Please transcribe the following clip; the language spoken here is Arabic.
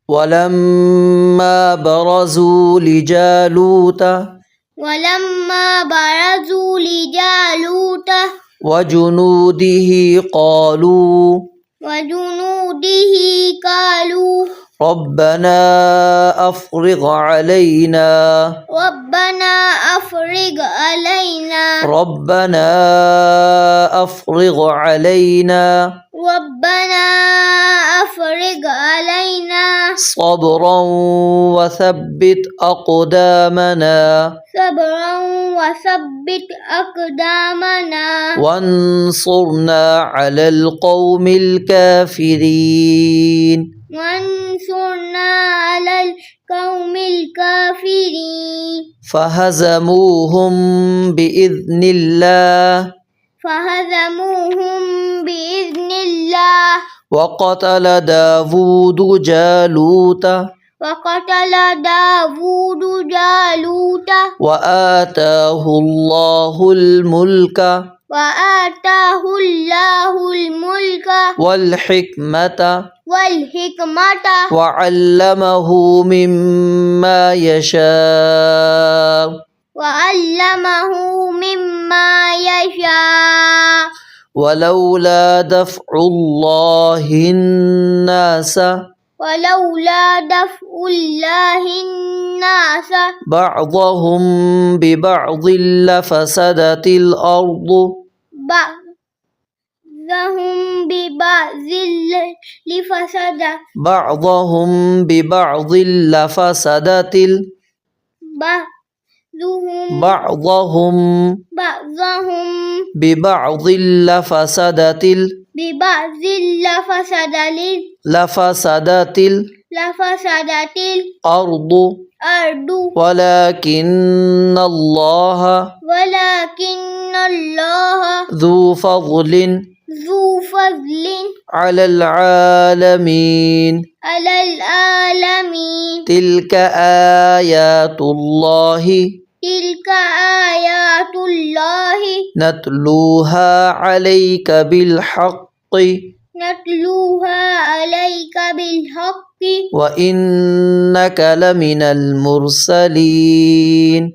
ولما برزوا لجالوت وجنوده قالوا ربنا أفرغ علينا صبرا وثبت أقدامنا وانصرنا على القوم الكافرين فهزموهم بإذن الله وقتل داود جالوت وآتاه الله الملك والحكمة وعلمه مما يشاء ولولا دفع الله الناس بعضهم ببعض لفسدت الأرض لفسدت الأرض ولكن الله ذو فضل على العالمين تلك آيات الله نتلوها عليك بالحق وإنك لمن المرسلين